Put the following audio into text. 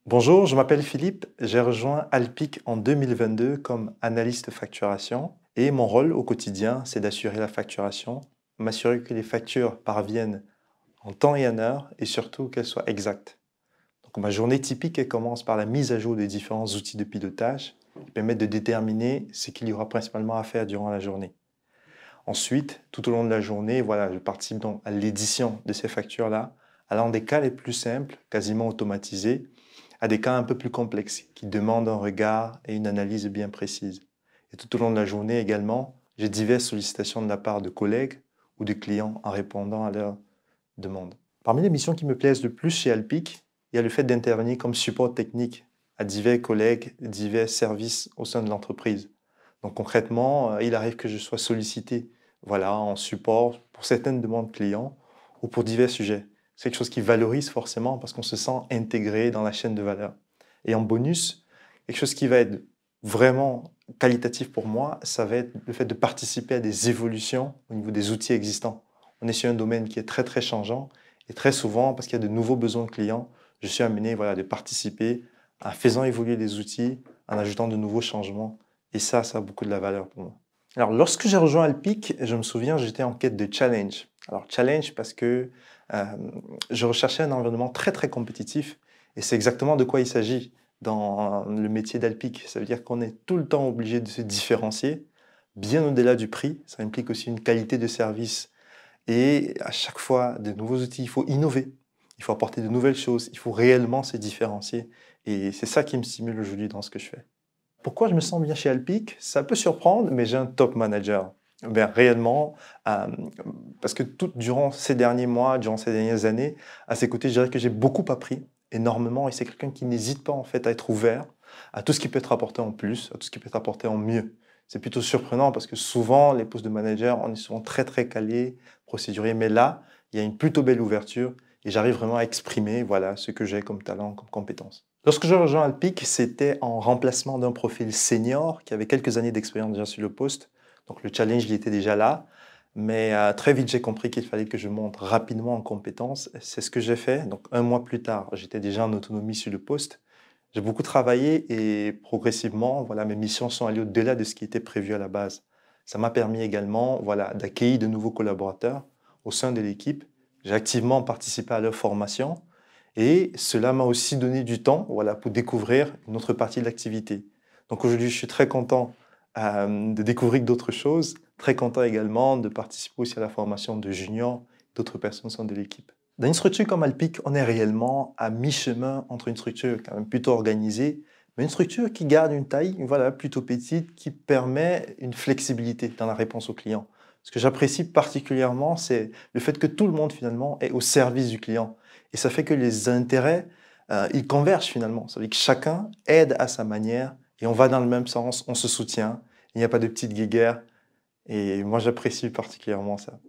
Bonjour, je m'appelle Philippe, j'ai rejoint Alpic en 2022 comme analyste facturation et mon rôle au quotidien, c'est d'assurer la facturation, m'assurer que les factures parviennent en temps et en heure et surtout qu'elles soient exactes. Donc ma journée typique, elle commence par la mise à jour des différents outils de pilotage qui permettent de déterminer ce qu'il y aura principalement à faire durant la journée. Ensuite, tout au long de la journée, voilà, je participe donc à l'édition de ces factures-là, allant des cas les plus simples, quasiment automatisés, à des cas un peu plus complexes, qui demandent un regard et une analyse bien précise. Et tout au long de la journée également, j'ai diverses sollicitations de la part de collègues ou de clients en répondant à leurs demandes. Parmi les missions qui me plaisent le plus chez Alpic, il y a le fait d'intervenir comme support technique à divers collègues, divers services au sein de l'entreprise. Donc concrètement, il arrive que je sois sollicité voilà, en support pour certaines demandes clients ou pour divers sujets. C'est quelque chose qui valorise forcément parce qu'on se sent intégré dans la chaîne de valeur. Et en bonus, quelque chose qui va être vraiment qualitatif pour moi, ça va être le fait de participer à des évolutions au niveau des outils existants. On est sur un domaine qui est très très changeant et très souvent, parce qu'il y a de nouveaux besoins clients, je suis amené voilà, de participer en faisant évoluer les outils, en ajoutant de nouveaux changements. Et ça a beaucoup de la valeur pour moi. Alors, lorsque j'ai rejoint Alpic, je me souviens, j'étais en quête de challenge. Alors, challenge parce que euh, je recherchais un environnement très, très compétitif. Et c'est exactement de quoi il s'agit dans le métier d'Alpic. Ça veut dire qu'on est tout le temps obligé de se différencier, bien au-delà du prix. Ça implique aussi une qualité de service. Et à chaque fois, de nouveaux outils, il faut innover. Il faut apporter de nouvelles choses. Il faut réellement se différencier. Et c'est ça qui me stimule aujourd'hui dans ce que je fais. Pourquoi je me sens bien chez Alpic? Ça peut surprendre, mais j'ai un top manager. Ben, réellement, euh, parce que durant ces derniers mois, durant ces dernières années, à ses côtés, je dirais que j'ai beaucoup appris, énormément, et c'est quelqu'un qui n'hésite pas en fait à être ouvert à tout ce qui peut être apporté en plus, à tout ce qui peut être apporté en mieux. C'est plutôt surprenant parce que souvent, les postes de manager, on est souvent très très calés, procéduriers, mais là, il y a une plutôt belle ouverture et j'arrive vraiment à exprimer voilà, ce que j'ai comme talent, comme compétence. Lorsque je rejoins Alpic, c'était en remplacement d'un profil senior qui avait quelques années d'expérience déjà sur le poste. Donc le challenge, il était déjà là. Mais très vite, j'ai compris qu'il fallait que je monte rapidement en compétences. C'est ce que j'ai fait. Donc un mois plus tard, j'étais déjà en autonomie sur le poste. J'ai beaucoup travaillé et progressivement, voilà, mes missions sont allées au-delà de ce qui était prévu à la base. Ça m'a permis également voilà, d'accueillir de nouveaux collaborateurs au sein de l'équipe. J'ai activement participé à leur formation et cela m'a aussi donné du temps voilà, pour découvrir une autre partie de l'activité. Donc aujourd'hui, je suis très content de découvrir d'autres choses, très content également de participer aussi à la formation de juniors, d'autres personnes au sein de l'équipe. Dans une structure comme Alpic, on est réellement à mi-chemin entre une structure quand même plutôt organisée, mais une structure qui garde une taille voilà, plutôt petite, qui permet une flexibilité dans la réponse aux clients. Ce que j'apprécie particulièrement, c'est le fait que tout le monde finalement est au service du client. Et ça fait que les intérêts, ils convergent finalement. Ça veut dire que chacun aide à sa manière et on va dans le même sens, on se soutient. Il n'y a pas de petite guéguerre. Et moi, j'apprécie particulièrement ça.